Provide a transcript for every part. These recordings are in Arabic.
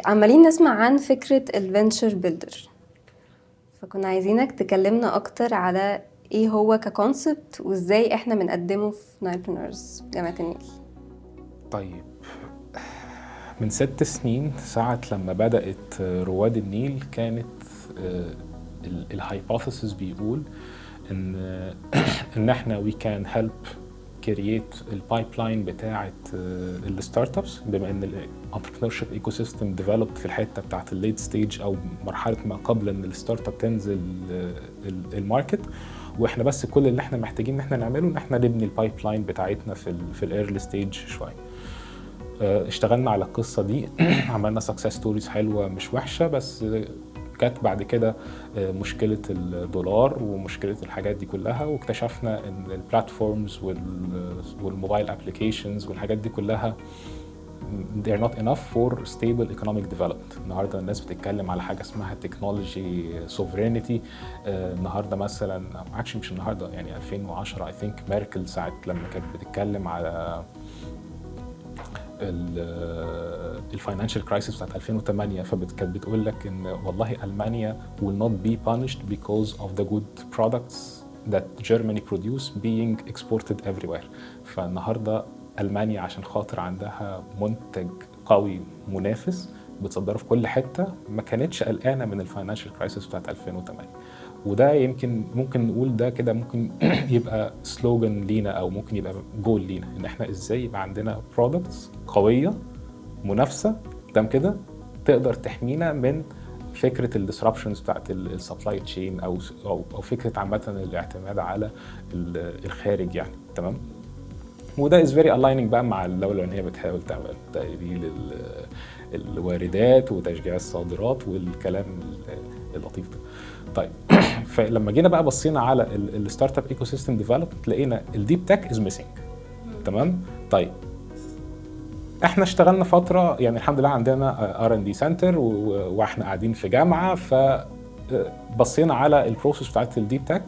عمالين نسمع عن فكرة الفينتشر بيلدر، فكنا عايزينك تكلمنا أكتر على إيه هو ككونسبت وإزاي إحنا بنقدمه في نايلبرنرز جامعة النيل. طيب، من 6 سنين ساعة لما بدأت رواد النيل كانت الهايبوثيسيس بيقول ان احنا we can help create البايبلاين بتاعة الستارت ابس، بما ان الانتربرينورشيب ايكو سيستم ديفلوبد في الحتة بتاعة الليت ستيج او مرحلة ما قبل ان الستارت اب تنزل الماركت، واحنا بس كل اللي احنا محتاجين ان احنا نعمله ان احنا نبني البايبلاين بتاعتنا في الايرلي ستيج شوية. اشتغلنا على القصة دي عملنا سكسس ستوريز حلوة مش وحشة، بس جت بعد كده مشكلة الدولار ومشكلة الحاجات دي كلها، واكتشفنا ان البلاتفورمز والموبايل ابليكيشنز والحاجات دي كلها they're not enough for stable economic development. النهارده الناس بتتكلم على حاجه اسمها technology sovereignty. النهارده مثلا مش النهارده، يعني 2010 I think ميركل ساعه لما كانت بتتكلم على الفاينانشال كرايسيس بتاعت 2008، فكانت بتقول لك ان والله المانيا will not be punished because of the good products that Germany produce being exported everywhere. فالنهارده المانيا عشان خاطر عندها منتج قوي منافس بتصدره في كل حته، ما كانتش قلقانه من الفاينانشال كرايسيس بتاعت 2008. وده يمكن ممكن نقول ده كده ممكن يبقى سلوجان لينا او ممكن يبقى جول لينا، ان احنا ازاي يبقى عندنا برودكتس قويه منافسه تمام كده تقدر تحمينا من فكره الديسربشنز بتاعت السبلاي تشين او فكره عامه الاعتماد على الخارج يعني. تمام. وده از فيري الايننج بقى مع الدوله ان هي بتحاول تعمل تقليل الواردات وتشجيع الصادرات والكلام اللطيف ده. طيب فلما جينا بقى بصينا على الستارت اب ايكو سيستم ديفلوبمنت لقينا الديب تك از ميسنج. تمام. طيب احنا اشتغلنا فتره يعني الحمد لله عندنا ار ان دي سنتر واحنا قاعدين في جامعه، فبصينا على البروسيس بتاعت الديب تك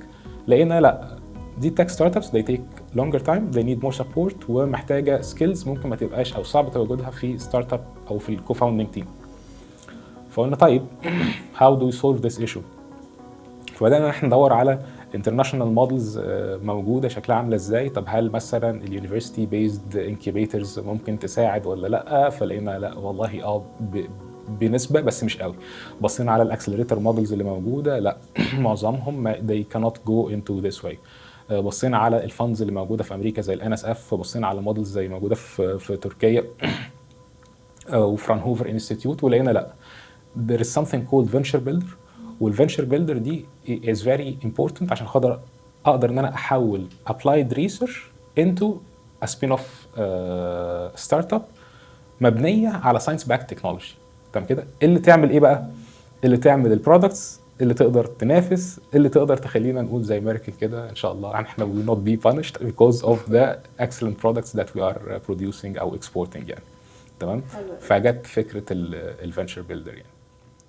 لقينا لا، ديب تك ستارت ابس they take longer time, they need more support ومحتاجه سكيلز ممكن ما تبقاش او صعب تواجدها في ستارت اب او في الكو فاوندنج تيم. فقلنا طيب how do we solve this issue؟ فبدأنا احنا ندور على international models موجودة شكلها عاملة ازاي. طب هل مثلا اليونيفرسيتي بيزد انكيبيترز ممكن تساعد ولا لا؟ فلقينا لا والله بنسبة بس مش قوي. بصينا على الاكسلريتور مودلز اللي موجودة، لا معظمهم they cannot go into this way. بصينا على الفاندز اللي موجودة في امريكا زي الان اس اف، بصينا على مودلز زي موجودة في تركيا وفرانهوفر انستيتيوت، ولقينا لا there is something called venture builder. والفينشر بيلدر دي is very important عشان اقدر ان انا احول applied research into a spin-off startup مبنيه على science backed technology. تمام كده. اللي تعمل ايه بقى؟ اللي تعمل البرودكتس اللي تقدر تنافس، اللي تقدر تخلينا نقول زي ميركل كده ان شاء الله احنا will not be punished because of the excellent products that we are producing او exporting يعني. تمام. فجت فكره الفينشر بيلدر يعني.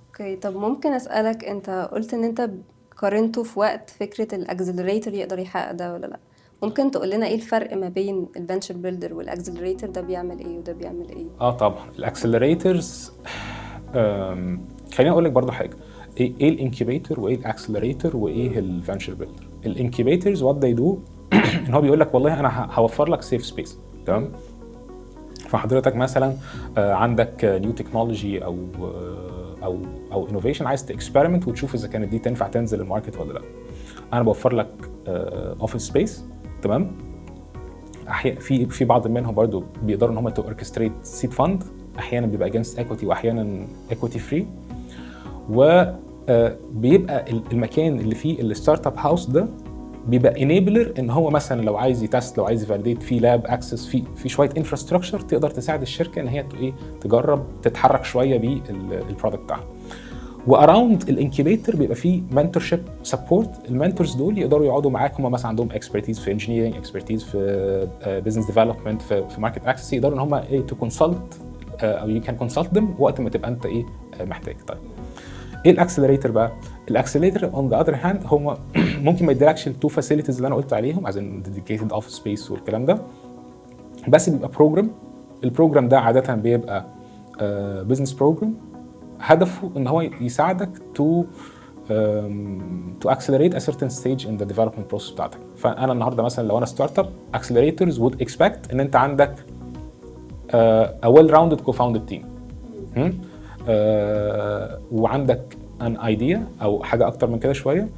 اوكي، طب ممكن اسالك، انت قلت ان انت قارنته في وقت فكره الاكسلريتور يقدر يحقق ده ولا لا؟ ممكن تقول لنا ايه الفرق ما بين الفينتشر بيلدر والاكسلريتور؟ ده بيعمل ايه وده بيعمل ايه؟ طبعا الاكسلريتورز خليني اقول لك برضو حاجه، ايه الانكيبيتور وايه الاكسلريتور وايه الفينشر بيلدر. الانكيبيتورز وات ذي دو ان هو بيقول لك والله انا هوفر لك سيف سبيس. تمام. فحضرتك مثلا عندك نيو تكنولوجي او انوفيشن عايز تاكسبيرمنت وتشوف اذا كانت دي تنفع تنزل الماركت ولا لا. انا بوفر لك اوفيس سبيس. تمام. في بعض منهم برضو بيقدروا ان هم تو اوركستريت سيد فاند، احيانا بيبقى اجينست ايكويتي واحيانا ايكويتي فري. وبيبقى المكان اللي فيه الستارت اب هاوس ده بيبقى انيبلر ان هو مثلا لو عايز يتست، لو عايز يفاليديت في لاب اكسس، في شويه انفراستراكشر تقدر تساعد الشركه ان هي تجرب تتحرك شويه بالبرودكت بتاعها. واراوند الانكيبيتور بيبقى فيه منتورشيب سبورت. المنتورز دول يقدروا يقعدوا معاك، هم مثلا عندهم اكسبرتيز في انجينيرنج، اكسبرتيز في بزنس ديفلوبمنت، في ماركت اكسس، يقدروا ان هم تو كونسلت او يو كان كونسلت ذم وقت ما تبقى انت محتاج. طيب ايه الاكسلريتور بقى؟ الاكسلريتور اون ذا اذر هاند هم ممكن ما يديلكش التو فاسيلتيز اللي انا قلت عليهم از ان ديديكيتد اوفيس سبيس والكلام ده، بس بيبقى بروجرام. البروجرام ده عاده بيبقى بزنس بروجرام هدفه ان هو يساعدك to accelerate a certain stage in the development process بتاعتك. فانا النهارده مثلا لو انا ستارت اب accelerators would expect ان انت عندك a well rounded co-founded team وعندك an idea او حاجه اكتر من كده شويه،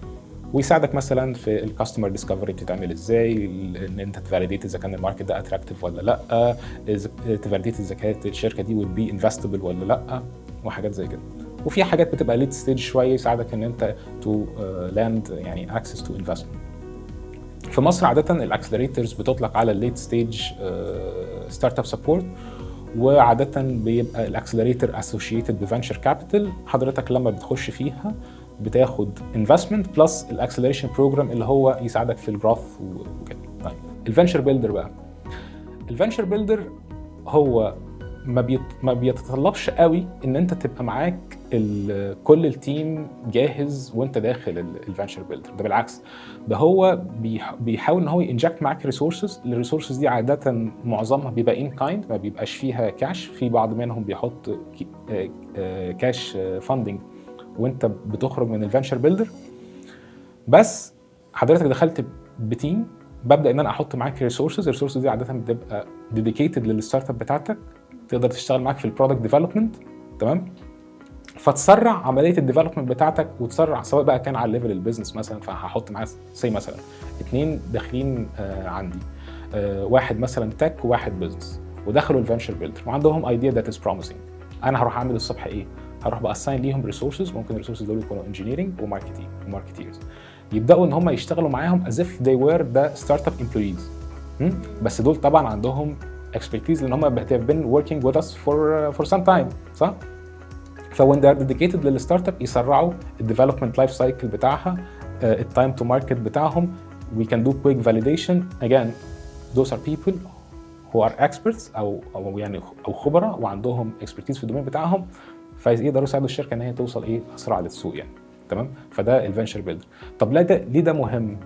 ويساعدك مثلا في الكاستمر ديسكفري بتتعمل ازاي، ان انت تفاليديت اذا كان الماركت ده اتراكتيف ولا لا، تفاليديت اذا كانت الشركه دي would be investable ولا لا، وحاجات زي كده. وفي حاجات بتبقى ليت ستيج شويه يساعدك ان انت تو لاند يعني اكسس تو انفستمنت. في مصر عاده الاكسلريتورز بتطلق على الليت ستيج ستارت اب سبورت، وعاده بيبقى الاكسلريتور اسوشيتد بفنشر كابيتال. حضرتك لما بتخش فيها بتاخد انفستمنت بلس الاكسلريشن بروجرام اللي هو يساعدك في الجروث وكده. طيب الفنشر بيلدر بقى، الفنشر بيلدر هو ما بيتطلبش قوي ان انت تبقى معاك كل التيم جاهز وانت داخل الفنشر بيلدر ده. بالعكس، ده هو بيحاول ان هو ينجكت معاك ريسورسز. الريسورسز دي عاده معظمها بيبقى ان كايند، ما بيبقاش فيها كاش. في بعض منهم بيحط كاش فاندنج وانت بتخرج من الفنشر بيلدر. بس حضرتك دخلت بتيم، ببدا ان انا احط معاك الريسورسز دي عاده بتبقى ديديكيتد للستارت اب بتاعتك، تقدر تشتغل معاك في البرودكت ديفلوبمنت. تمام، فتسرع عمليه الديفلوبمنت بتاعتك وتسرع، سواء بقى كان على ليفل البيزنس مثلا. فهحط معاك مثلا 2 داخلين عندي، واحد مثلا تك وواحد بيزنس، ودخلوا الفنشر بيلدر وعندهم ايديا ذات از بروميسنج. انا هروح اعمل الصبح ايه؟ هروح بقى اساين ليهم ريسورسز. ممكن الريسورسز دول يكونوا انجينيرنج وماركتيرز، يبداوا ان هم يشتغلوا معاهم as if they were the startup employees. بس دول طبعا عندهم expertise لان هم have been working with us for some time، صح؟ فwhen they are dedicated للستارت اب يسرعوا الديفلوبمنت لايف سايكل بتاعها، التايم تو ماركت بتاعهم. we can do quick validation. again those are people who are experts او خبراء وعندهم expertise في الدومين بتاعهم، فيقدروا يساعدوا الشركه ان هي توصل اسرع للسوق يعني. تمام، فده الفنشر بيلدر. طب ليه ده مهم؟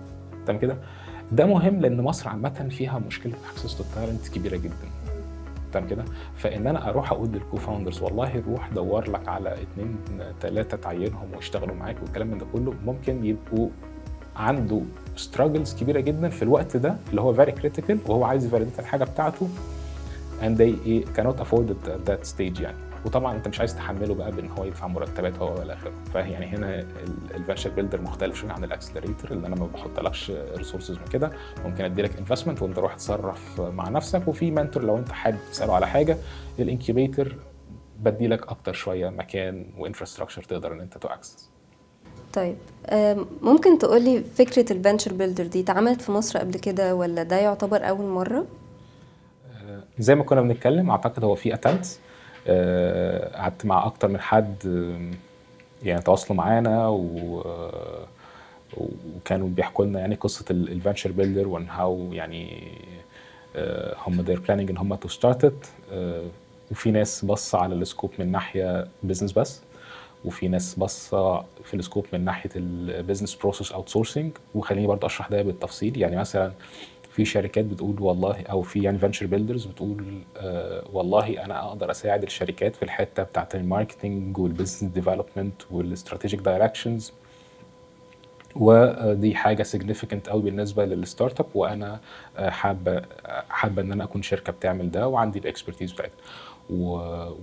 تمام كده، ده مهم لان مصر عامه فيها مشكله اكسس تو تالنت كبيره جدا. تمام كده، فان انا اروح اقول للكو فاوندرز والله روح دور لك على 2 3 تعينهم ويشتغلوا معاك والكلام من ده كله، ممكن يبقوا عنده struggles كبيره جدا في الوقت ده اللي هو very critical وهو عايز يفاليديت الحاجه بتاعته and they cannot afford that stage يعني. وطبعا انت مش عايز تحمله بقى بان هو يدفع مرتبات هو والى اخره. فيعني هنا الفنشر بيلدر مختلف شويه عن الاكسلريتور، اللي انا ما بحطلكش ريسورسز من كده، ممكن اديلك انفستمنت وانت روح تصرف مع نفسك، وفي منتور لو انت حابب تساله على حاجه. الانكيبيتور بديلك اكتر شويه مكان وانفراستراكشر تقدر ان انت تاكسس. طيب ممكن تقولي فكرة الفنشر بيلدر دي اتعملت في مصر قبل كده ولا ده يعتبر أول مرة؟ زي ما كنا بنتكلم اعتقد هو في اتمتس. قعدت مع اكتر من حد يعني تواصلوا معانا وكانوا بيحكوا لنا يعني قصه الفنشر بيلدر وان هاو يعني هم they're planning ان هم تو ستارت. وفي ناس بص على السكوب من ناحيه بزنس بس، وفي ناس بصه في السكوب من ناحيه البيزنس بروسيس اوت سورسنج. وخليني برضه اشرح ده بالتفصيل. يعني مثلا في شركات بتقول والله، او في يعني فينشر بيلدرز بتقول والله انا اقدر اساعد الشركات في الحته بتاعه الماركتنج والبيزنس ديفلوبمنت والاستراتيجيك دايركشنز، ودي حاجه سيجنيفيكانت قوي بالنسبه للستارت اب، وانا حابه ان انا اكون شركه بتعمل ده وعندي الاكسبرتيز بتاعتها.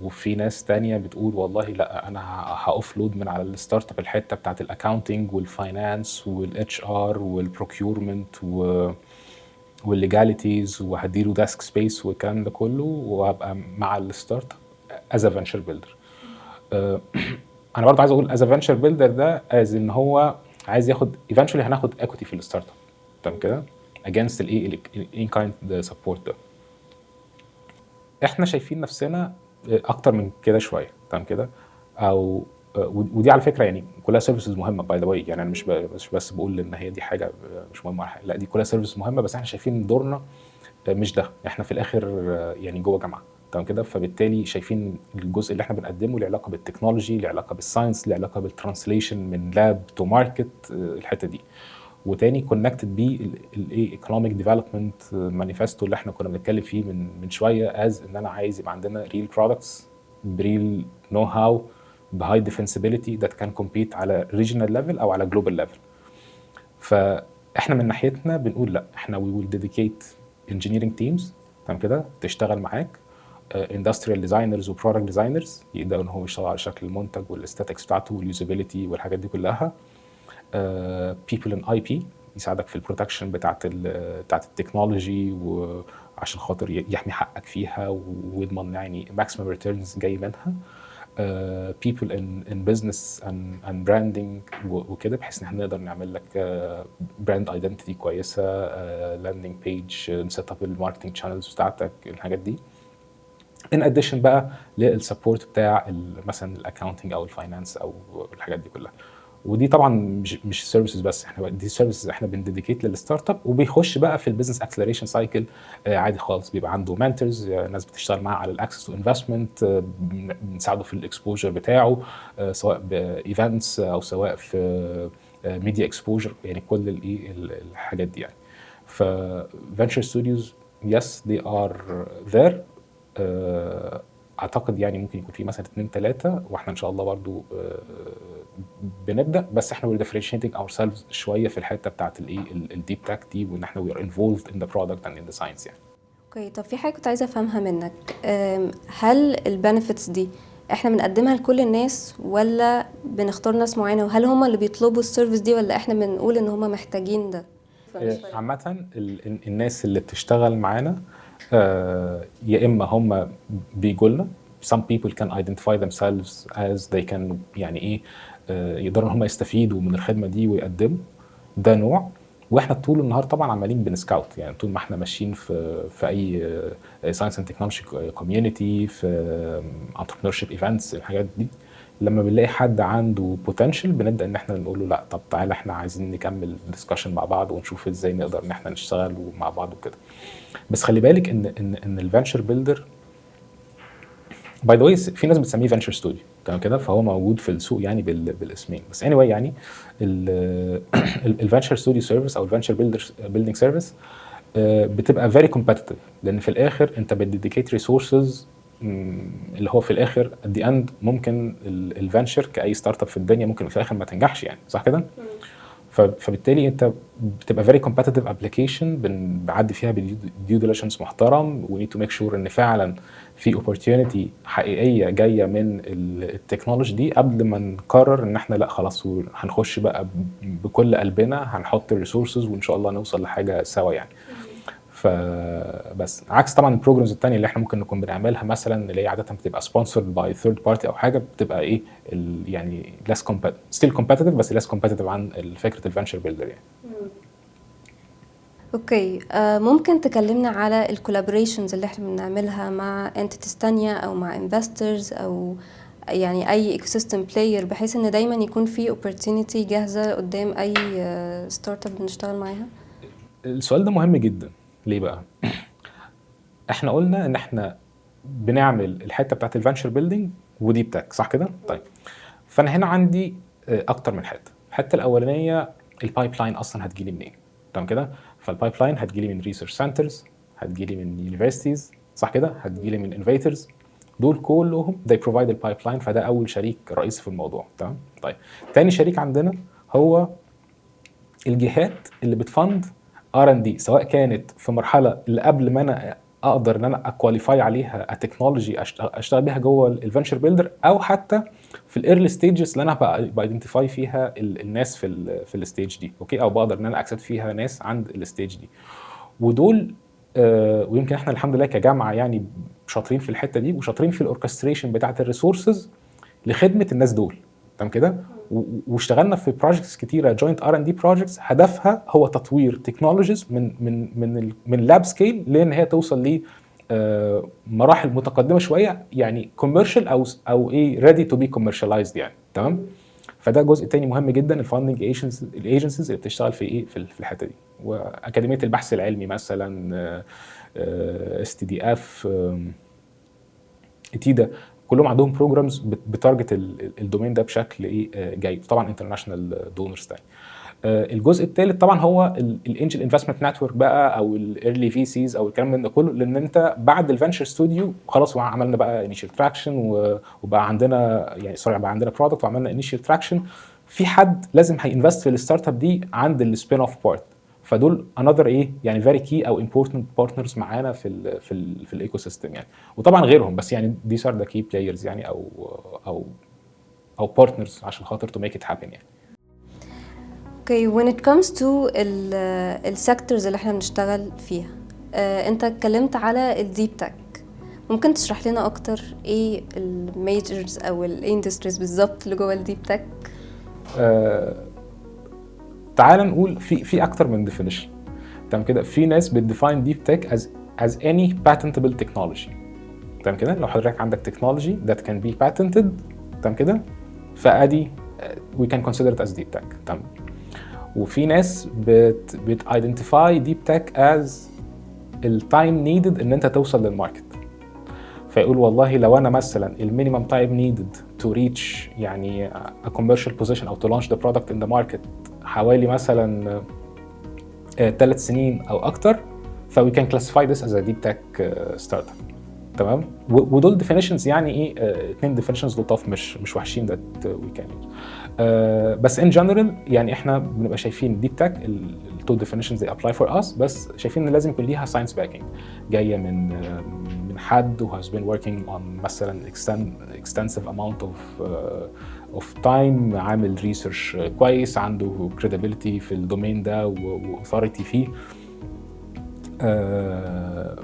وفي ناس تانية بتقول والله لا انا هاوفلود من على الستارت اب الحته بتاعه الاكاونتنج والفاينانس والاتش ار والبروكيورمنت والليجاليتيز، وهديله داسك سبيس والكلام ده كله، وهبقى مع الستارت اب از فينشر بيلدر. انا برضه عايز اقول از فينشر بيلدر ده از ان هو عايز ياخد eventually هناخد equity في الستارت اب. تمام كده، against in kind support ده. احنا شايفين نفسنا اكتر من كده شويه. تمام كده، او ودي على فكره يعني كلها سيرفيسز مهمه باي ذا واي. يعني انا مش بس بقول ان هي دي حاجه مش مهمه، لا دي كلها سيرفيسز مهمه، بس احنا شايفين دورنا مش ده. احنا في الاخر يعني جوه جامعه. تمام كده، فبالتالي شايفين الجزء اللي احنا بنقدمه له علاقه بالتكنولوجي، له علاقه بالساينس، له علاقه بالترانسليشن من لاب تو ماركت، الحته دي. وتاني كونكتد بيه الايكونوميك ديفلوبمنت مانيفستو اللي احنا كنا بنتكلم فيه من شويه، از ان انا عايز يبقى عندنا ريل برودكتس بريل نو هاو بهاي ديفنسبيليتي that can compete على regional level او على global level. فاحنا من ناحيتنا بنقول لا، احنا we will dedicate engineering teams تمام كده تشتغل معاك، industrial designers و product designers يقدروا ان هو يشتغل على شكل المنتج والاستاتيكس بتاعته واليوزابيلتي والحاجات دي كلها. people in IP يساعدك في البروتكشن بتاعت التكنولوجي وعشان خاطر يحمي حقك فيها ويضمن يعني maximum returns جاي منها. people in business and branding وكده، بحيث ان احنا نقدر نعمل لك brand identity كويسه، landing page، نسيت اب الماركتنج channels بتاعتك، الحاجات دي. in addition بقى للسبورت بتاع مثلا الاكاونتنج او الفاينانس او الحاجات دي كلها. ودي طبعا مش سيرفيسز بس، احنا دي سيرفيسز احنا بنديديكيت للستارت اب، وبيخش بقى في البيزنس اكسلريشن سايكل عادي خالص. بيبقى عنده منتورز، ناس بتشتغل معاه على الاكسس تو انفستمنت، بنساعده في الاكسبوجر بتاعه، سواء بايفنتس او سواء في ميديا اكسبوجر، يعني كل الايه الحاجات دي يعني. ف venture studios yes they are there. اعتقد يعني ممكن يكون في مثلا 2 3 واحنا ان شاء الله برضو بنبدا، بس احنا we're differentiating ourselves شويه في الحته بتاعت الايه الديب تك دي، وان احنا we are involved in the product and in the science يعني. اوكي، طب في حاجة كنت عايزة افهمها منك. هل البنفيتس دي احنا بنقدمها لكل الناس ولا بنختار ناس معينة، وهل هم اللي بيطلبوا السيرفيس دي ولا احنا بنقول ان هم محتاجين ده؟ عامة الناس اللي بتشتغل معانا يا اما هم بيجوا لنا، some people can identify themselves as they can يعني ايه يقدروا ان هم يستفيدوا من الخدمة دي ويقدموا، ده نوع. واحنا طول النهار طبعا عمالين بنسكاوت، يعني طول ما احنا ماشيين في اي ساينس اند تكنولوجي كوميونتي، في انتربرينورشيب ايفنتس، الحاجات دي لما بنلاقي حد عنده بوتنشال بنبدا ان احنا نقول له لا طب تعالى احنا عايزين نكمل ديسكشن مع بعض ونشوف ازاي نقدر ان احنا نشتغل مع بعض وكده. بس خلي بالك ان الفينشر بيلدر باي ذا واي في ناس بتسميه فينشر ستوديو تمام كده، فهو موجود في السوق يعني بالاسمين. بس اني anyway يعني الفينشر ستوديو سيرفيس او الفينشر بيلدينج سيرفيس بتبقى فيري كومبتيتيف، لان في الاخر انت بتديكيت ريسورسز اللي هو في الاخر at the end ممكن الفينشر كاي ستارت اب في الدنيا ممكن في الاخر ما تنجحش يعني، صح كده؟ فبالتالي انت بتبقى very competitive application بنعدي فيها بديو ديليجنس محترم، we need to make sure ان فعلا في opportunity حقيقيه جايه من التكنولوجي دي قبل ما نقرر ان احنا لا خلاص هنخش بقى بكل قلبنا هنحط الريسورسز وان شاء الله نوصل لحاجه سوا يعني. فبس عكس طبعا البروجرامز الثانيه اللي احنا ممكن نكون بنعملها مثلا اللي هي عاده بتبقى سبونسرد باي ثيرد بارتي او حاجه، بتبقى ايه يعني less still competitive بس less competitive عن فكره الفينشر بيلدر يعني. اوكي، ممكن تكلمنا على الكولابوريشنز اللي احنا بنعملها مع انتيتيز تانية او مع انفسترز او يعني اي ايكو سيستم بلاير، بحيث ان دايما يكون في opportunity جاهزه قدام اي ستارت اب بنشتغل معاها؟ السؤال ده مهم جدا. ليه بقى؟ احنا قلنا ان احنا بنعمل الحته بتاعت الفينشر بيلدينج وديب تك، صح كده؟ طيب فانا هنا عندي اكتر من حته. الحته الاولانيه البايب لاين اصلا هتجيلي منين؟ تمام كده؟ فالبايب لاين هتجيلي من ريسيرش سنترز، هتجيلي من يونيفرسيتيز، صح كده؟ هتجيلي من انوفيتورز، دول كلهم they provide البايب لاين، فده اول شريك رئيسي في الموضوع. تمام؟ طيب تاني شريك عندنا هو الجهات اللي بتفند R&D، سواء كانت في مرحله اللي قبل ما انا اقدر ان انا اكواليفاي عليها التكنولوجي اشتغل بيها جوه الفينشر بيلدر، او حتى في الايرلي ستيجز اللي انا بايدنتيفاي فيها الناس في الستيج دي، اوكي، او بقدر ان انا اكسبت فيها ناس عند الستيج دي. ودول ويمكن احنا الحمد لله كجامعه يعني شاطرين في الحته دي وشاطرين في الاوركستريشن بتاعه الريسورسز لخدمه الناس دول. تمام كده؟ واشتغلنا في بروجكتس كتيره جوينت R&D بروجكتس هدفها هو تطوير تكنولوجيز من لاب سكيل لان هي توصل ل مراحل متقدمه شويه، يعني كوميرشال او ايه ريدي تو بي كوميرشاليزد يعني. تمام؟ فده جزء تاني مهم جدا، الفاندنج الايجنسيز اللي بتشتغل في ايه في الحته دي. واكاديميه البحث العلمي مثلا STDF إتيدا، كلهم عندهم بروجرامز بتارجت الدومين ده بشكل ايه جيد، طبعا انترناشونال دونرز تاني. الجزء الثالث طبعا هو الانجل انفستمنت نتورك بقى او الايرلي في سيز او الكلام ده كله، لان انت بعد الفنشر ستوديو خلاص عملنا بقى انيشال تراكشن وبقى عندنا يعني بقى عندنا برودكت وعملنا انيشال تراكشن، في حد لازم هينفست في الستارت اب دي عند السبين اوف بارت، فدول انذر ايه يعني فيري كي او امبورتنت بارتنرز معانا في الايكو سيستم يعني. وطبعا غيرهم، بس يعني these are the key players يعني او بارتنرز عشان خاطر to make it happen يعني. Okay, when it comes to السيكتورز اللي احنا بنشتغل فيها، انت اتكلمت على الديب تك، ممكن تشرح لنا اكتر ايه الميجرز او الاندستريز بالظبط اللي جوه الديب تك؟ تعال نقول في اكتر من definition. تمام كده، في ناس بتديفاين deep tech as any patentable technology. تمام كده، لو حضرتك عندك technology that can be patented، تمام كده، فادي we can consider it as deep tech. تمام. وفي ناس بتidentify deep tech as التايم needed ان انت توصل للماركت، فيقول والله لو انا مثلا المينيمم تايم needed to reach يعني a commercial position او to launch the product in the market حوالي مثلا 3 سنين او اكتر، ف we can classify this as a deep tech startup. تمام. ودول definitions يعني ايه، اتنين definitions لطاف مش وحشين that we can use. بس in general يعني احنا بنبقى شايفين deep tech ال two definitions they apply for us، بس شايفين ان لازم يكون ليها science backing جايه من حد who has been working on مثلا extensive amount of time، عامل research كويس، عنده credibility في الدومين ده و authority فيه،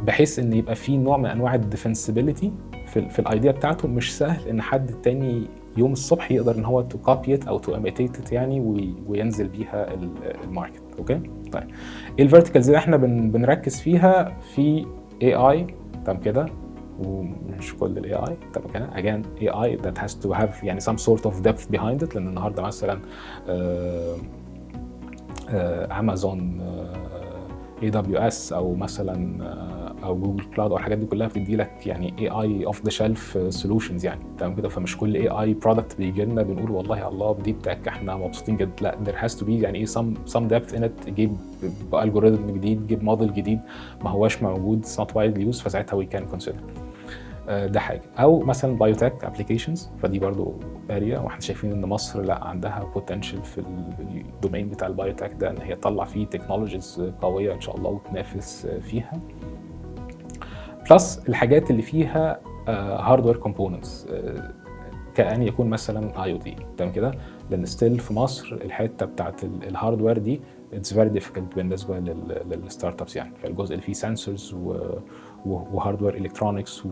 بحيث ان يبقى في نوع من انواع الديفنسبيليتي في الايديا بتاعته. مش سهل ان حد تاني يوم الصبح يقدر ان هو تو كوبي ات او تو ايميتيت يعني وينزل بيها الماركت. اوكي طيب، ايه الفيرتيكالز اللي احنا بنركز فيها؟ في اي اي، تمام كده، ومش كل الاي اي، تمام كده، again AI that has to have يعني some sort of depth behind it، لان النهارده مثلا امازون AWS او مثلا او جوجل كلاود او الحاجات دي كلها بتدي لك يعني AI off the shelf solutions يعني، تمام كده. فمش كل AI product بيجي لنا بنقول والله الله بديب تك احنا مبسوطين جدا، لا there has to be يعني ايه some depth in it، جيب algorithm جديد، جيب موديل جديد ما هواش موجود not widely used، فساعتها we can consider ده حاجه. او مثلا بايوتك ابلكيشنز، فدي برضو اريا، واحنا شايفين ان مصر لا عندها بوتنشال في الدومين بتاع البايوتك ده ان هي تطلع فيه تكنولوجيز قويه ان شاء الله وتنافس فيها. بلس الحاجات اللي فيها هاردوير كومبوننتس، كأن يكون مثلا اي او تي، تمام كده، لان ستيل في مصر الحته بتاعت الهاردوير دي اتس فيري ديفيكلت بالنسبه للستارت ابس يعني. فالجزء اللي فيه سنسورز وهاردوير الكترونكس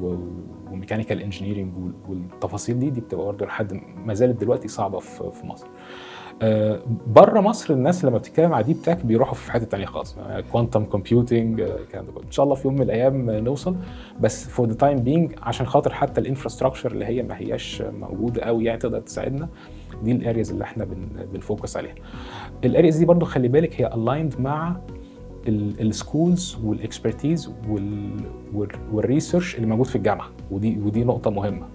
وميكانيكال انجينيرنج والتفاصيل دي بتبقى برضه لحد ما زالت دلوقتي صعبه في مصر. بره مصر الناس لما بتتكلم على ديب تك بيروحوا في حته ثانيه خالص، كوانتم كومبيوتنج الكلام ده كله. ان شاء الله في يوم من الايام نوصل، بس فور ذا تايم بينج عشان خاطر حتى الانفراستراكشر اللي هي ما هياش موجوده قوي يعني تقدر تساعدنا، دي الارياز اللي احنا بنفوكس عليها. الارياز دي برضو خلي بالك هي الايند مع السكولز والاكسبرتيز والريسيرش اللي موجود في الجامعه، ودي نقطه مهمه.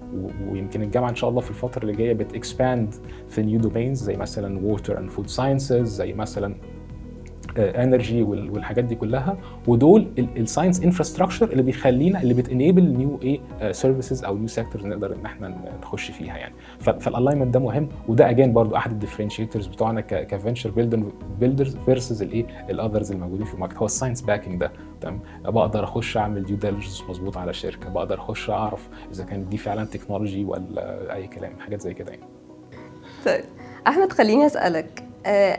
ويمكن الجامعه ان شاء الله في الفتره اللي جايه بتكسباند في نيو دومينز زي مثلا ووتر اند فود ساينسز، زي مثلا انرجي والحاجات دي كلها، ودول الساينس انفراستراكشر اللي بيخلينا اللي بتنيبل نيو سيرفيسز او نيو سيكتورز نقدر ان احنا نخش فيها يعني. فالالاينمنت ده مهم، وده اجين برضو احد الديفرنشيتورز بتوعنا كفنشر بيلدرز فيرسز الاذرز الموجودين في الماركت، هو الساينس باكينج ده. تمام، بقدر اخش اعمل ديو ديليجنس مظبوط على شركه، بقدر اخش اعرف اذا كانت دي فعلا تكنولوجي ولا اي كلام، حاجات زي كده يعني. طيب احمد، خليني اسالك،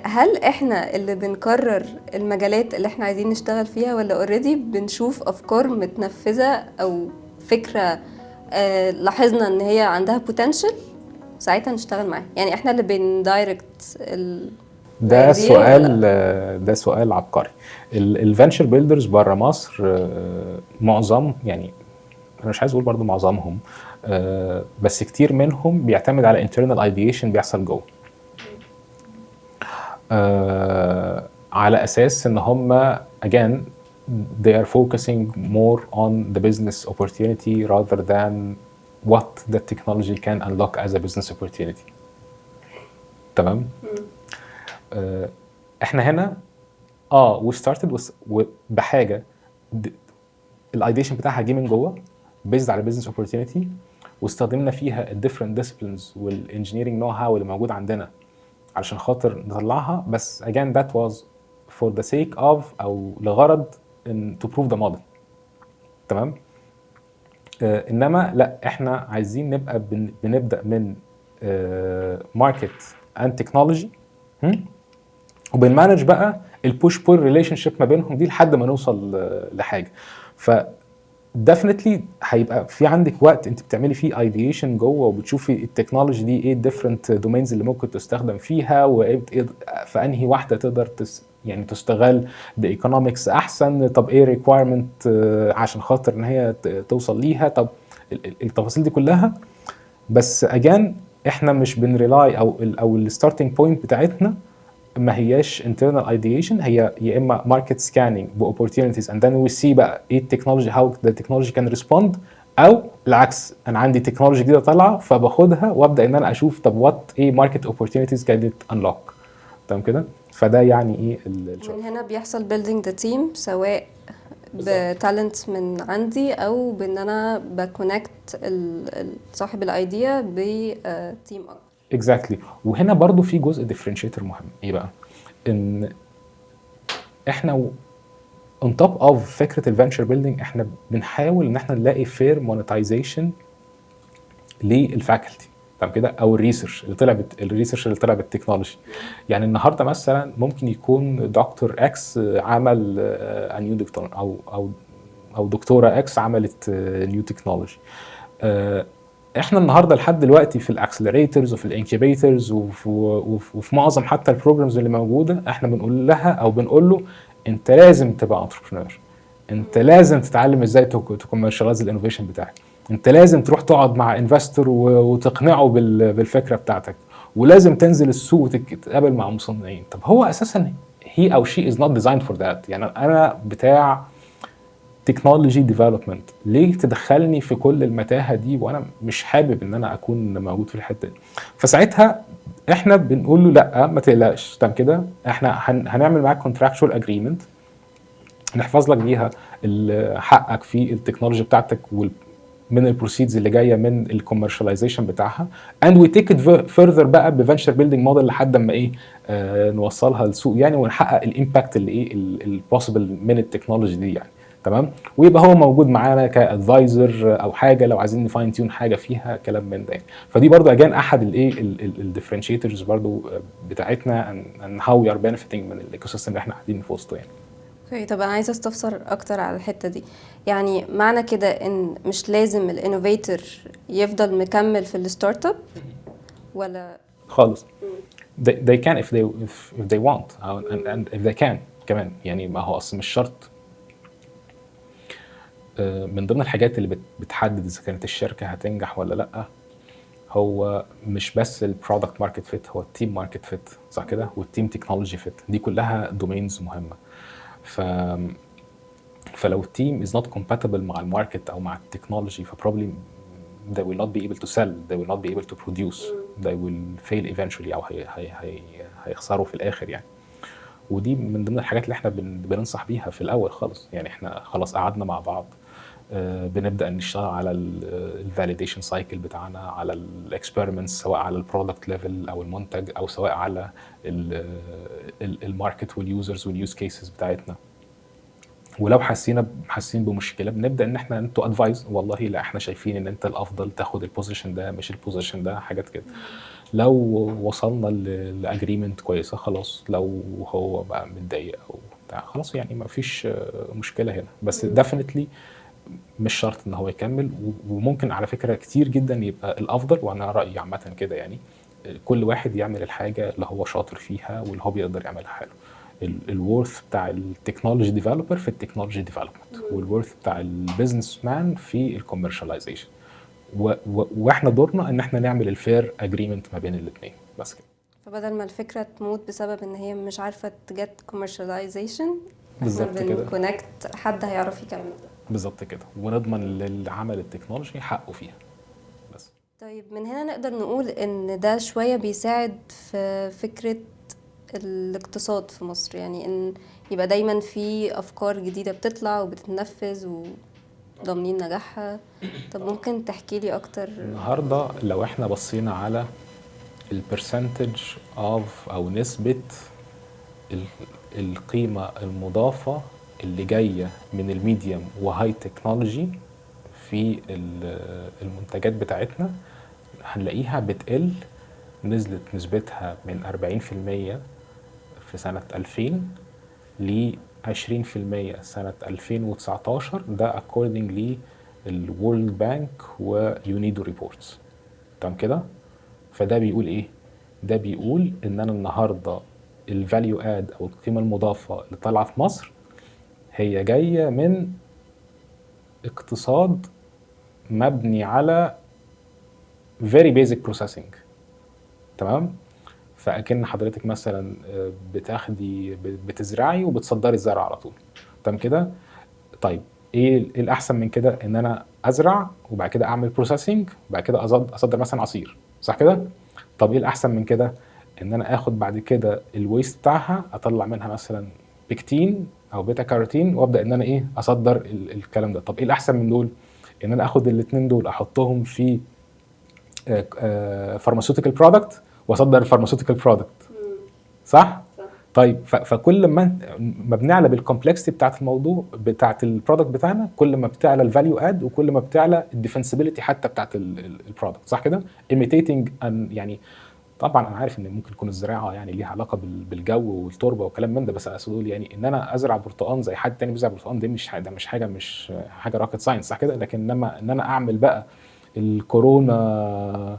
هل احنا اللي بنقرر المجالات اللي احنا عايزين نشتغل فيها، ولا اوريدي بنشوف افكار متنفذه او فكره لاحظنا ان هي عندها بوتنشال ساعتها نشتغل معاها؟ يعني احنا اللي بندايركت ده سؤال عبقري. الفنشر بيلدرز بره مصر معظم يعني، انا مش عايز اقول برضو معظمهم، بس كتير منهم بيعتمد على internal ideation بيحصل جوه، على اساس ان هم again they are focusing more on the business opportunity rather than what the technology can unlock as a business opportunity. تمام. احنا هنا we started بحاجه الايديشن بتاعها جه من جوه based على business opportunity، واستخدمنا فيها ال different disciplines والengineering know how اللي موجود عندنا علشان خاطر نطلعها. بس again that was for the sake of أو لغرض to prove the model. تمام. إنما لا، إحنا عايزين نبقى بنبدأ من market and technology وبنمانج بقى البوش بول ريليشن شيب ما بينهم دي لحد ما نوصل لحاجة. ف definitely هيبقى في عندك وقت انت بتعملي فيه ايديشن جوه وبتشوفي التكنولوجي دي ايه الديفرنت دومينز اللي ممكن تستخدم فيها، فانهي واحده تقدر يعني تستغل بايكونومكس احسن، طب ايه ريكوايرمنت عشان خاطر ان هي توصل ليها، طب التفاصيل دي كلها. بس اجان احنا مش بنريلاي او الستارتنج بوينت بتاعتنا ما هياش internal ideation، هي يا اما market scanning ب opportunities and then we see بقى ايه التكنولوجي how the technology can respond، او العكس انا عندي تكنولوجي جديده طالعه فباخدها وابدا ان انا اشوف طب وات ايه market opportunities can it unlock. تمام كده. فده يعني ايه من هنا بيحصل building the team، سواء بتالنت من عندي او بان انا بكونكت صاحب الايديا بتيم اكبر. exactly. وهنا برضو في جزء differentiator مهم، ايه بقى؟ ان احنا on top of فكرة الفنتشر بيلدينج احنا بنحاول ان احنا نلاقي fair monetization للفاكولتي. تمام كده. او الريسيرش اللي طلع بالتكنولوجي. يعني النهارده مثلا ممكن يكون دكتور اكس عمل نيو دكتور او دكتوره اكس عملت نيو تكنولوجي. احنا النهارده لحد دلوقتي في الاكسلريتورز وفي الانكيبيتورز وفي معظم حتى البروجرامز اللي موجوده احنا بنقول لها او بنقول له انت لازم تبقى انتربرنور، انت لازم تتعلم ازاي تكوميرشاليز الانوفيشن بتاعك، انت لازم تروح تقعد مع انفستور وتقنعه بالفكره بتاعتك، ولازم تنزل السوق وتتقابل مع مصنعين. طب هو اساسا هي او شي از نوت ديزايند فور ذات. يعني انا بتاع تكنولوجي ديفلوبمنت، ليه تدخلني في كل المتاهه دي وانا مش حابب ان انا اكون موجود في الحته دي؟ فساعتها احنا بنقول له لا ما تقلقش. تمام كده. احنا هنعمل معاك كونتراكتشوال اجريمنت نحفظ لك بيها حقك في التكنولوجي بتاعتك من البروسيدز اللي جايه من الكوميرشاليزيشن بتاعها، اند وي تيك ات فurther بقى بفنتشر بيلدينج موديل لحد ما ايه نوصلها للسوق يعني، ونحقق الامباكت اللي ايه البوسيبل من التكنولوجي دي يعني. تمام. ويبقى هو موجود معانا كادفايزر او حاجه لو عايزين نفاين تيون حاجه فيها كلام من ده يعني. فدي برضو اجان احد الايه الديفرنشيتورز برضو بتاعتنا ان هاو وي ار بنفيتنج من الايكو سيستم اللي احنا قاعدين في وسطه يعني. اوكي، طب انا عايزه استفسر اكتر على الحته دي. يعني معنى كده ان مش لازم الانوفيتور يفضل مكمل في الستارت اب ولا خالص؟ they can if they want and if they can كمان يعني. ما هو اصلا مش شرط. من ضمن الحاجات اللي بتحدد اذا كانت الشركه هتنجح ولا لا هو مش بس البرودكت ماركت فيت، هو التيم ماركت فيت، صح كده؟ والتيم تكنولوجي فيت، دي كلها دومينز مهمه. فلو التيم is not compatible مع الماركت او مع التكنولوجي فبروبلي they will not be able to sell, they will not be able to produce, they will fail eventually او هيخسروا في الاخر يعني. ودي من ضمن الحاجات اللي احنا بننصح بيها في الاول خالص يعني. احنا خلاص قعدنا مع بعض بنبدا نشتغل على الفاليديشن سايكل بتاعنا، على الاكسبيرمنتس سواء على البرودكت ليفل او المنتج او سواء على الماركت واليوزرز واليوز كيسز بتاعتنا. ولو حاسين بمشكله بنبدا ان احنا انتوا ادفايز والله لا احنا شايفين ان انت الافضل تاخد البوزيشن ده مش البوزيشن ده، حاجات كده. لو وصلنا لاجريمنت كويسه خلاص، لو هو بقى متضايق او بتاع خلاص يعني ما فيش مشكله هنا. بس ديفينتلي مش شرط ان هو يكمل. وممكن على فكره كتير جدا يبقى الافضل، وانا رايي عامه كده يعني، كل واحد يعمل الحاجه اللي هو شاطر فيها واللي هو بيقدر يعملها حلو. الورث بتاع التكنولوجي ديفلوبر في التكنولوجي ديفلوبمنت، والورث بتاع البيزنس مان في الكوميرشاليزيشن. واحنا دورنا ان احنا نعمل الفير اجريمنت ما بين الاثنين بس كده. فبدل ما الفكره تموت بسبب ان هي مش عارفه تجت كوميرشاليزيشن، بالظبط كده، كونكت حد هيعرف يكمل ده. بالظبط كده، ونضمن اللي عمل التكنولوجي حقه فيها بس. طيب من هنا نقدر نقول ان ده شويه بيساعد في فكره الاقتصاد في مصر، يعني ان يبقى دايما في افكار جديدة بتطلع وبتتنفذ وضامنين نجاحها. طب ممكن تحكي لي اكتر؟ النهارده لو احنا بصينا على البرسنتج اوف او نسبة ال- القيمة المضافة اللي جاية من الميديم وهاي تكنولوجي في المنتجات بتاعتنا، هنلاقيها بتقل. نزلت نسبتها من 40% في سنة 2000 ل 20% سنة 2019. ده according للورلد بانك ويونيدو ريبورتس. تمام كده؟ فده بيقول ايه؟ ده بيقول ان انا النهارده الفاليو اد او القيمه المضافه اللي طالعه في مصر هي جايه من اقتصاد مبني على very basic processing. تمام؟ فاكن حضرتك مثلا بتاخدي بتزرعي وبتصدري الزرع على طول. تمام كده؟ طيب ايه الاحسن من كده؟ ان انا ازرع وبعد كده اعمل بروسيسنج وبعد كده اصدر مثلا عصير، صح كده؟ طب ايه الاحسن من كده؟ ان انا اخد بعد كده الويست بتاعها اطلع منها مثلا بكتين او بيتا كاروتين وابدا ان انا ايه اصدر الكلام ده. طب ايه الاحسن من دول؟ ان انا اخد الاثنين دول احطهم في فارماسيوتيكال برودكت واصدر الفارماسيوتيكال برودكت، صح؟ طيب فكل ما بنعلى بالكومبلكسيتي بتاعت الموضوع بتاعت البرودكت بتاعنا، كل ما بتعلى الفاليو اد وكل ما بتعلى الديفنسبيلتي حتى بتاعت البرودكت، صح كده؟ ايميتيتنج ان يعني طبعا انا عارف ان ممكن يكون الزراعه يعني ليها علاقه بالجو والتربه وكلام من ده، بس اقصد يعني ان انا ازرع برتقان زي حد تاني بيزرع برتقان، دي مش حاجه راكت ساينس، صح كده؟ لكن انما ان انا اعمل بقى الكورونا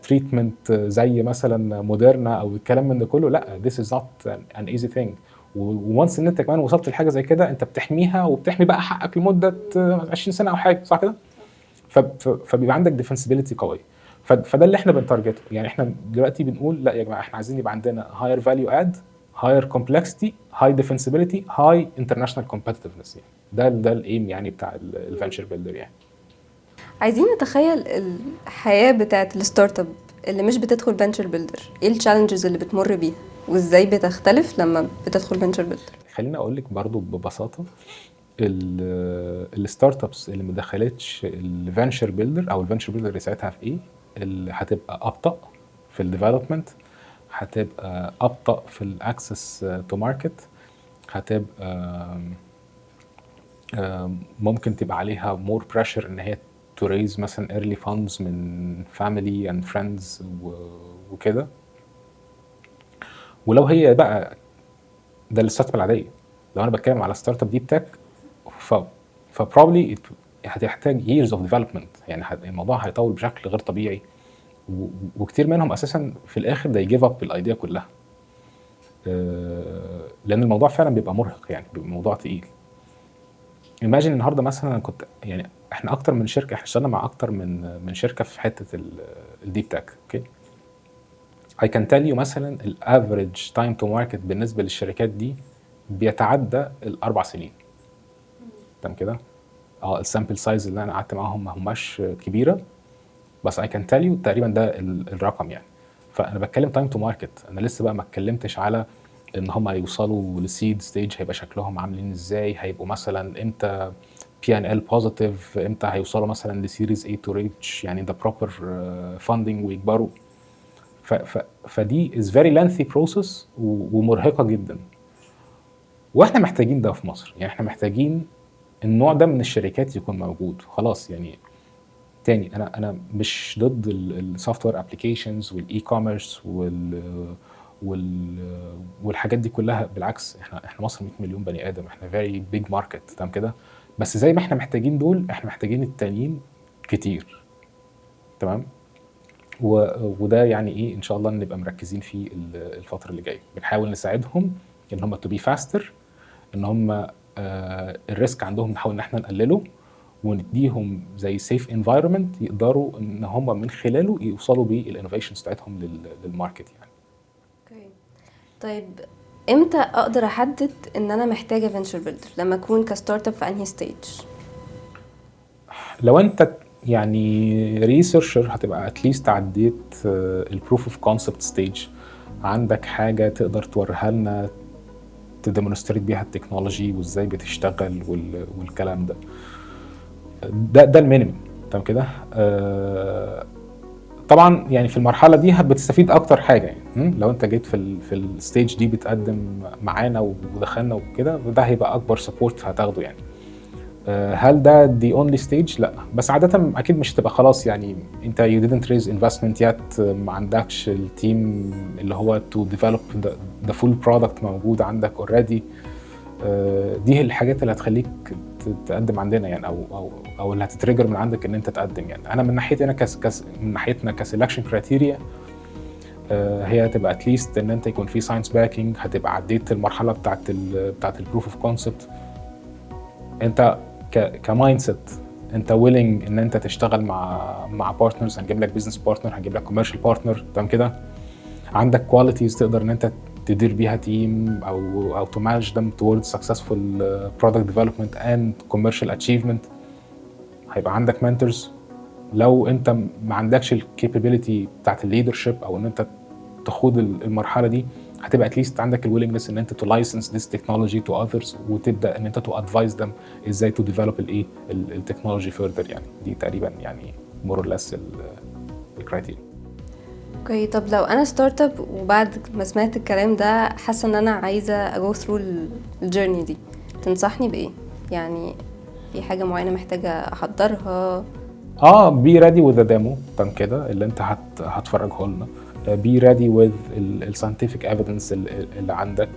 تريتمنت زي مثلا موديرنا او الكلام من ده كله، لا this is not an easy thing. وونس ان انت كمان وصلت لحاجه زي كده انت بتحميها وبتحمي بقى حقك لمده 20 سنه او حاجه، صح كده؟ فبيبقى عندك ديفنسبيلتي قويه. فده اللي احنا بنتارجته. يعني احنا دلوقتي بنقول لا يا جماعه احنا عايزين يبقى عندنا هاير فاليو اد، هاير كومبلكسيتي، هاي ديفنسبيلتي، هاي انترناشونال كومبتitiveness. يعني ده الايم يعني بتاع الفنتشر بيلدر يعني. عايزين نتخيل الحياة بتاعت الستارت اب اللي مش بتدخل فينتشر بيلدر، ايه التشالنجز اللي بتمر بيها وازاي بتختلف لما بتدخل فينتشر بيلدر؟ خليني اقول لك برضو ببساطه، الستارت ابس اللي ما دخلتش الفنتشر بيلدر او الفنتشر بيلدر رسالتها في ايه؟ اللي هتبقى ابطا في الديفلوبمنت، هتبقى ابطا في الاكسس تو ماركت، هتبقى ممكن تبقى عليها مور بريشر ان هي تو ريز مثلا ايرلي فاندز من فاميلي اند فريندز وكده. ولو هي بقى ده الستارت اب العاديه، لو انا بتكلم على ستارت اب ديب تك فبروبلي هتحتاج years of development. يعني الموضوع هيطول بشكل غير طبيعي، وكتير منهم اساسا في الاخر they give up بالايديا كلها، لان الموضوع فعلا بيبقى مرهق، يعني بيبقى موضوع تقيل. imagine النهارده مثلا انا كنت يعني احنا اكتر من شركه، احنا اشتغلنا مع اكتر من شركه في حته الديب تك. اوكي I can tell you مثلا الافريج تايم تو ماركت بالنسبه للشركات دي بيتعدى ال4 سنين. تمام كده؟ السامبل سايز اللي انا قعدت معاهم ما هماش كبيره، بس I can tell you تقريبا ده الرقم يعني. فانا بتكلم تايم تو ماركت، انا لسه بقى ما اتكلمتش على ان هم يوصلوا للسيد ستيج هيبقى شكلهم عاملين ازاي، هيبقوا مثلا امتى بي ان ال بوزيتيف، امتى هيوصلوا مثلا لسيريز اي تو ريتش يعني ذا بروبر فاندنج ويكبروا. فدي از فيري لانثي بروسس ومرهقه جدا، واحنا محتاجين ده في مصر. يعني احنا محتاجين النوع ده من الشركات يكون موجود خلاص. يعني تاني انا مش ضد السوفت وير ابلكيشنز والاي كوميرس والحاجات دي كلها، بالعكس احنا مصر 100 مليون بني ادم، احنا فيري بيج ماركت. تمام كده؟ بس زي ما احنا محتاجين دول احنا محتاجين التانيين كتير. تمام؟ وده يعني ايه ان شاء الله نبقى مركزين فيه الفتره اللي جايه، بنحاول نساعدهم ان هم تو بي فاستر، ان هم الريسك عندهم نحاول ان احنا نقلله، ونديهم زي سيف انفايرمنت يقدروا ان هم من خلاله يوصلوا بالانوفيشنز بتاعتهم للماركت يعني. اوكي. طيب امتى اقدر احدد ان انا محتاجه فينتشر بيلدر؟ لما اكون كستارت اب في انهي ستيج؟ لو انت يعني ريسيرشر هتبقى اتليست عديت البروف اوف كونسبت ستيج، عندك حاجه تقدر توريها لنا تديمونستريت بيها التكنولوجي وازاي بتشتغل والكلام ده. ده المينيمم تمام كده. طبعا يعني في المرحله دي بتستفيد اكتر حاجه يعني لو انت جيت في الستيج دي بتقدم معانا ودخلنا وكده، ده هيبقى اكبر سبورت هتاخده يعني. هل ده دي اونلي ستيج؟ لا، بس عاده اكيد مش هتبقى خلاص يعني انت you didn't raise investment yet، ما عندكش التيم اللي هو to develop the full product موجود عندك already. دي الحاجات اللي هتخليك تقدم عندنا يعني، او اللي هتتريجر من عندك ان انت تقدم يعني. انا من ناحيتي انا من ناحيتنا كسelection criteria هي هتبقى اتليست ان انت يكون في ساينس باكينج، هتبقى عديت المرحله بتاعت البروف اوف كونسبت، انت كمايند سيت انت ويلنج ان انت تشتغل مع بارتنرز، هنجيب لك بزنس بارتنر، هنجيب لك كوميرشال بارتنر تمام كده. عندك كواليتيز تقدر ان انت تدير بيها تيم او to manage them towards successful product development and commercial achievement. هيبقى عندك mentors. لو انت ما عندكش الكابابيلتي بتاعت الليدرشيب او ان انت تخوض المرحله دي، هتبقى اتليست عندك الويلنجنس ان انت to license this technology to others، وتبدا ان انت to advise them ازاي to develop التكنولوجي further يعني. دي تقريبا يعني more or less الكرايتيريا. اوكي، طب لو انا ستارت اب وبعد ما سمعت الكلام ده حاسه ان انا عايزه اجو ثرو الجيرني دي، تنصحني بايه؟ يعني في حاجه معينه محتاجه احضرها؟ be ready with the demo تمام كده اللي انت هتفرجه لنا. be ready with الساينتفك evidence اللي عندك.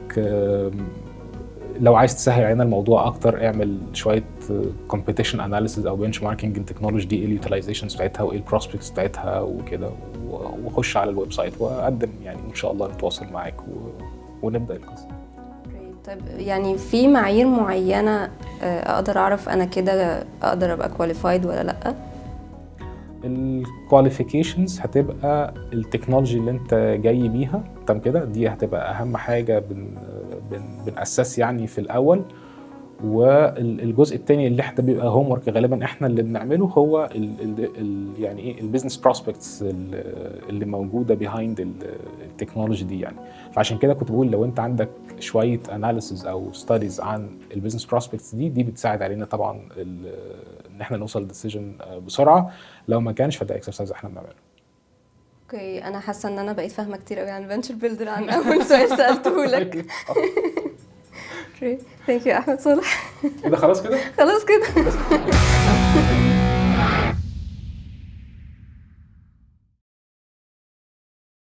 لو عايز تسهل علينا الموضوع اكتر اعمل شويه competition analysis او benchmarking التكنولوجي دي، ايه اليوتيلايزيشنز بتاعتها وايه البروسبكتس بتاعتها وكده، وخش على الويب سايت وقدم يعني، ان شاء الله نتواصل معاك ونبدا القصه. طيب يعني في معايير معينه اقدر اعرف انا كده اقدر ابقى كواليفايد ولا لا؟ الكواليفيكيشنز هتبقى التكنولوجي اللي انت جاي بيها تمام كده، دي هتبقى اهم حاجه بنأسس يعني في الاول. والجزء الثاني اللي احنا بيبقى هوم ورك غالبا احنا اللي بنعمله هو يعني ايه البيزنس بروسبكتس اللي موجوده بيهايند التكنولوجي دي يعني. فعشان كده كنت بقول لو انت عندك شويه اناليسز او ستاديز عن البيزنس بروسبكتس دي بتساعد علينا طبعا ان احنا نوصل ديسيجن بسرعه. لو ما كانش فده اكسرسايز احنا بنعمله. اوكي، انا حاسه ان انا بقيت فاهمه كتير قوي عن فينتشر بيلدر عن اول سؤال سالته لك. ثانك يو احمد صالح. كده خلاص كده خلاص كده.